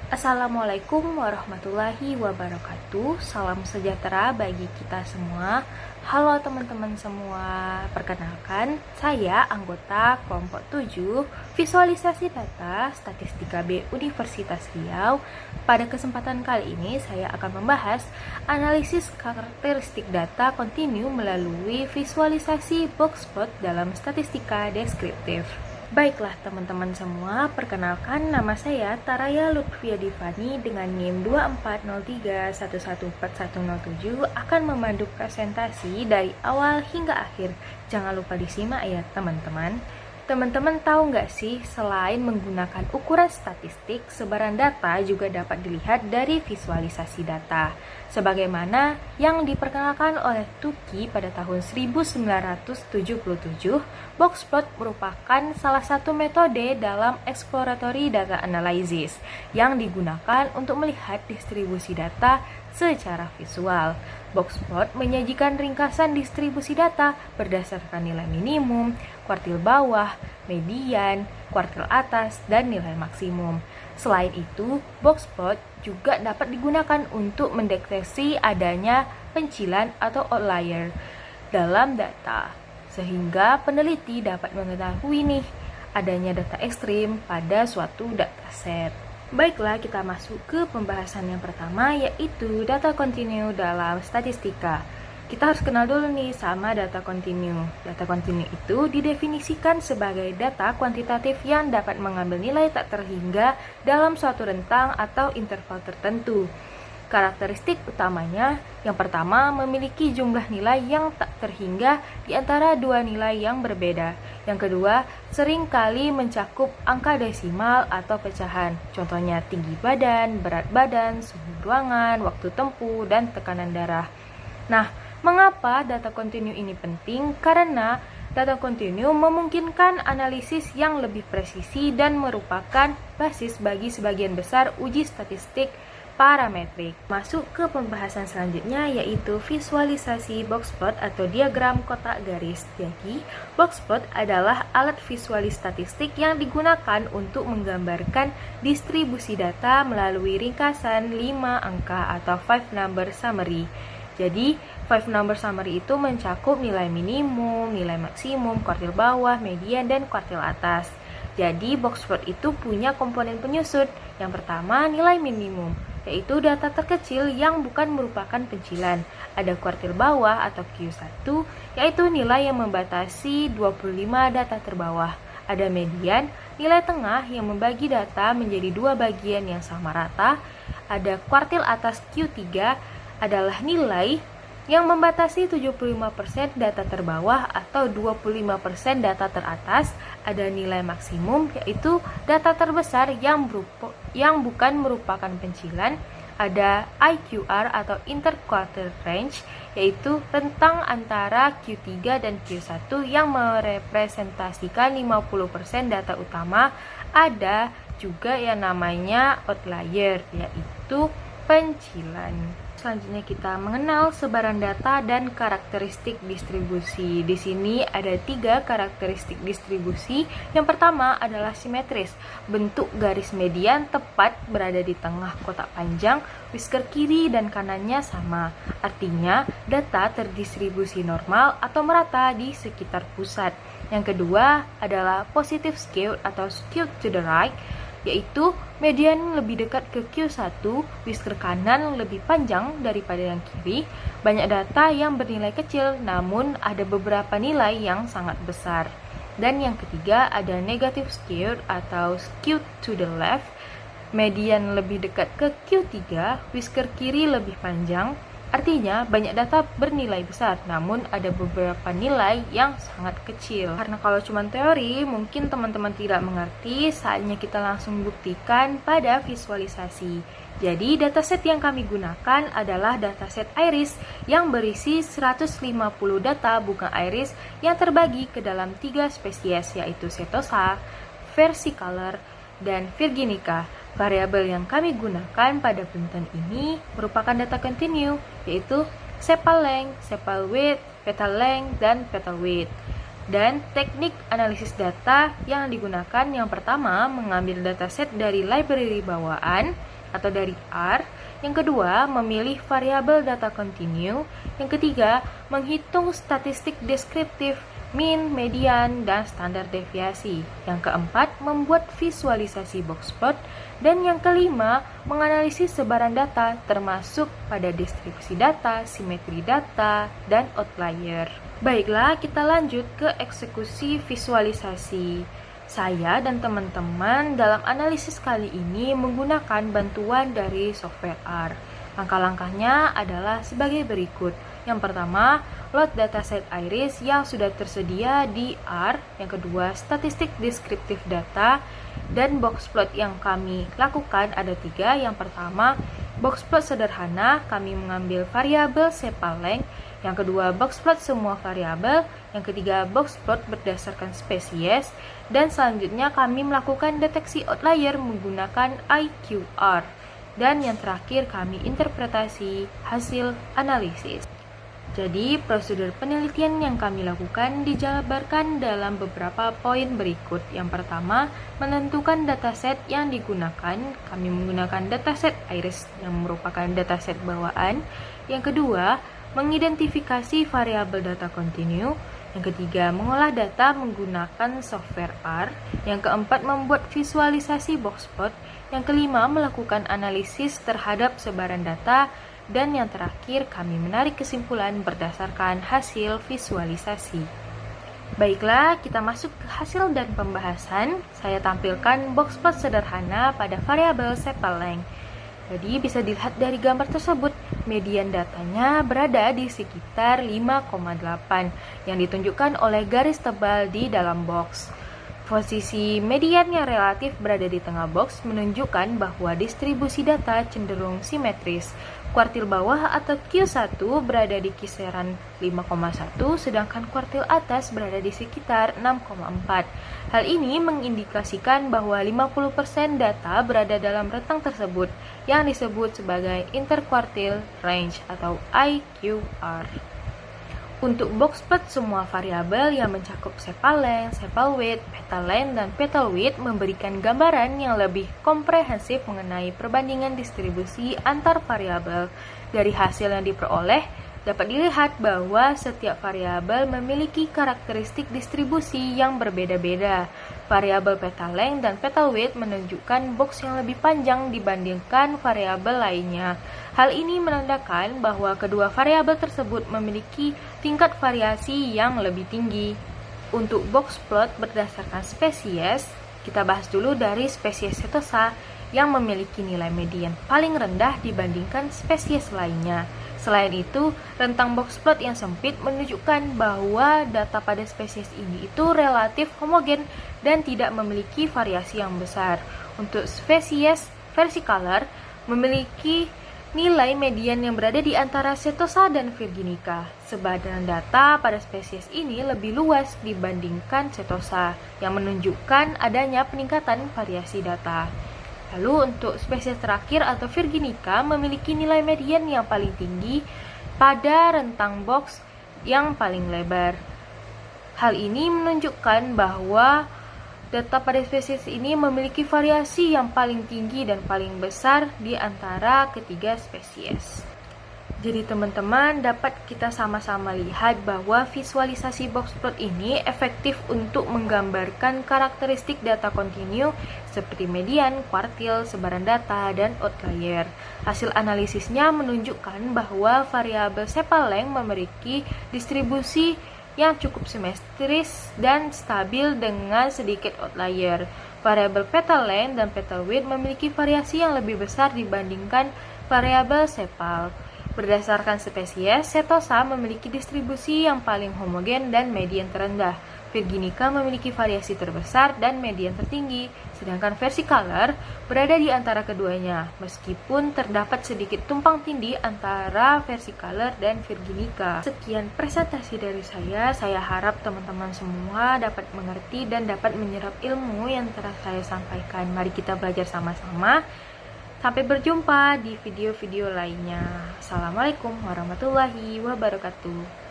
Assalamualaikum warahmatullahi wabarakatuh. Salam sejahtera bagi kita semua. Halo teman-teman semua. Perkenalkan, saya anggota kelompok 7 Visualisasi Data Statistika B Universitas Riau. Pada kesempatan kali ini saya akan membahas analisis karakteristik data kontinu melalui visualisasi box plot dalam statistika deskriptif. Baiklah teman-teman semua, perkenalkan nama saya Taraya Lutfia Divani dengan NIM 2403114107 akan memandu presentasi dari awal hingga akhir. Jangan lupa disimak ya teman-teman. Teman-teman tahu nggak sih, selain menggunakan ukuran statistik, sebaran data juga dapat dilihat dari visualisasi data. Sebagaimana yang diperkenalkan oleh Tukey pada tahun 1977, box plot merupakan salah satu metode dalam exploratory data analysis yang digunakan untuk melihat distribusi data secara visual. Box plot menyajikan ringkasan distribusi data berdasarkan nilai minimum, kuartil bawah, median, kuartil atas, dan nilai maksimum. Selain itu, box plot juga dapat digunakan untuk mendeteksi adanya pencilan atau outlier dalam data, sehingga peneliti dapat mengetahui adanya data ekstrim pada suatu dataset. Baiklah, kita masuk ke pembahasan yang pertama, yaitu data kontinu dalam statistika. Kita harus kenal dulu sama data kontinu. Data kontinu itu didefinisikan sebagai data kuantitatif yang dapat mengambil nilai tak terhingga dalam suatu rentang atau interval tertentu. Karakteristik utamanya, yang pertama, memiliki jumlah nilai yang tak terhingga di antara dua nilai yang berbeda. Yang kedua, sering kali mencakup angka desimal atau pecahan. Contohnya tinggi badan, berat badan, suhu ruangan, waktu tempuh, dan tekanan darah. Nah, mengapa data kontinu ini penting? Karena data kontinu memungkinkan analisis yang lebih presisi dan merupakan basis bagi sebagian besar uji statistik parametrik. Masuk ke pembahasan selanjutnya, yaitu visualisasi box plot atau diagram kotak garis. Jadi, box plot adalah alat visualis statistik yang digunakan untuk menggambarkan distribusi data melalui ringkasan 5 angka atau 5 number summary. Jadi, 5 number summary itu mencakup nilai minimum, nilai maksimum, kuartil bawah, median, dan kuartil atas. Jadi, box plot itu punya komponen penyusut. Yang pertama, nilai minimum, yaitu data terkecil yang bukan merupakan pencilan. Ada kuartil bawah atau Q1, yaitu nilai yang membatasi 25 data terbawah. Ada median, nilai tengah yang membagi data menjadi dua bagian yang sama rata. Ada kuartil atas Q3, adalah nilai yang membatasi 75% data terbawah atau 25% data teratas. Ada nilai maksimum, yaitu data terbesar yang bukan merupakan pencilan. Ada IQR atau interquartile range, yaitu rentang antara Q3 dan Q1 yang merepresentasikan 50% data utama. Ada juga yang namanya outlier, yaitu pencilan. Selanjutnya kita mengenal sebaran data dan karakteristik distribusi. Di sini ada 3 karakteristik distribusi. Yang pertama adalah simetris. Bentuk garis median tepat berada di tengah kotak panjang, whisker kiri dan kanannya sama. Artinya data terdistribusi normal atau merata di sekitar pusat. Yang kedua adalah positive skewed atau skewed to the right, yaitu median lebih dekat ke Q1, whisker kanan lebih panjang daripada yang kiri. Banyak data yang bernilai kecil, namun ada beberapa nilai yang sangat besar. Dan yang ketiga ada negative skewed atau skewed to the left, median lebih dekat ke Q3, whisker kiri lebih panjang. Artinya banyak data bernilai besar, namun ada beberapa nilai yang sangat kecil. Karena kalau cuma teori, mungkin teman-teman tidak mengerti, saatnya kita langsung buktikan pada visualisasi. Jadi dataset yang kami gunakan adalah dataset iris yang berisi 150 data bunga iris yang terbagi ke dalam 3 spesies, yaitu Setosa, versicolor, dan virginica. Variabel yang kami gunakan pada penelitian ini merupakan data kontinu, yaitu sepal length, sepal width, petal length, dan petal width. Dan teknik analisis data yang digunakan yang pertama mengambil dataset dari library bawaan, atau dari R. Yang kedua, memilih variabel data continue. Yang ketiga, menghitung statistik deskriptif, mean, median, dan standar deviasi. Yang keempat, membuat visualisasi box plot. Dan yang kelima, menganalisis sebaran data termasuk pada distribusi data, simetri data, dan outlier. Baiklah, kita lanjut ke eksekusi visualisasi. Saya dan teman-teman dalam analisis kali ini menggunakan bantuan dari software R. Langkah-langkahnya adalah sebagai berikut. Yang pertama, load dataset iris yang sudah tersedia di R. Yang kedua, statistik deskriptif data. Dan box plot yang kami lakukan ada 3. Yang pertama, box plot sederhana, kami mengambil variabel sepal length. Yang kedua, box plot semua variabel. Yang ketiga, box plot berdasarkan spesies. Dan selanjutnya kami melakukan deteksi outlier menggunakan IQR. Dan yang terakhir, kami interpretasi hasil analisis. Jadi, prosedur penelitian yang kami lakukan dijabarkan dalam beberapa poin berikut. Yang pertama, menentukan dataset yang digunakan. Kami menggunakan dataset iris yang merupakan dataset bawaan. Yang kedua, mengidentifikasi variabel data continue. Yang ketiga, mengolah data menggunakan software R. Yang keempat, membuat visualisasi box plot. Yang kelima, melakukan analisis terhadap sebaran data. Dan yang terakhir, kami menarik kesimpulan berdasarkan hasil visualisasi. Baiklah, kita masuk ke hasil dan pembahasan. Saya tampilkan box plot sederhana pada variabel sepal length. Jadi bisa dilihat dari gambar tersebut, median datanya berada di sekitar 5,8 yang ditunjukkan oleh garis tebal di dalam box. Posisi median yang relatif berada di tengah box menunjukkan bahwa distribusi data cenderung simetris. Kuartil bawah atau Q1 berada di kisaran 5,1, sedangkan kuartil atas berada di sekitar 6,4. Hal ini mengindikasikan bahwa 50% data berada dalam rentang tersebut, yang disebut sebagai interquartile range atau IQR. Untuk box plot semua variabel yang mencakup sepal length, sepal width, petal length, dan petal width memberikan gambaran yang lebih komprehensif mengenai perbandingan distribusi antar variabel. Dari hasil yang diperoleh, dapat dilihat bahwa setiap variabel memiliki karakteristik distribusi yang berbeda-beda. Variabel petal length dan petal width menunjukkan box yang lebih panjang dibandingkan variabel lainnya. Hal ini menandakan bahwa kedua variabel tersebut memiliki tingkat variasi yang lebih tinggi. Untuk box plot berdasarkan spesies, kita bahas dulu dari spesies Setosa yang memiliki nilai median paling rendah dibandingkan spesies lainnya. Selain itu, rentang box plot yang sempit menunjukkan bahwa data pada spesies ini itu relatif homogen dan tidak memiliki variasi yang besar. Untuk spesies versicolor memiliki nilai median yang berada di antara Setosa dan Virginica. Sebaran data pada spesies ini lebih luas dibandingkan Setosa, yang menunjukkan adanya peningkatan variasi data. Lalu untuk spesies terakhir atau Virginica memiliki nilai median yang paling tinggi pada rentang box yang paling lebar. Hal ini menunjukkan bahwa data pada spesies ini memiliki variasi yang paling tinggi dan paling besar di antara ketiga spesies. Jadi teman-teman dapat kita sama-sama lihat bahwa visualisasi box plot ini efektif untuk menggambarkan karakteristik data kontinu seperti median, kuartil, sebaran data, dan outlier. Hasil analisisnya menunjukkan bahwa variabel sepal length memiliki distribusi yang cukup simetris dan stabil dengan sedikit outlier. Variabel petal length dan petal width memiliki variasi yang lebih besar dibandingkan variabel sepal. Berdasarkan spesies, Setosa memiliki distribusi yang paling homogen dan median terendah. Virginica memiliki variasi terbesar dan median tertinggi, sedangkan versicolor berada di antara keduanya, meskipun terdapat sedikit tumpang tindih antara versicolor dan Virginica. Sekian presentasi dari saya harap teman-teman semua dapat mengerti dan dapat menyerap ilmu yang telah saya sampaikan. Mari kita belajar sama-sama. Sampai berjumpa di video-video lainnya. Assalamualaikum warahmatullahi wabarakatuh.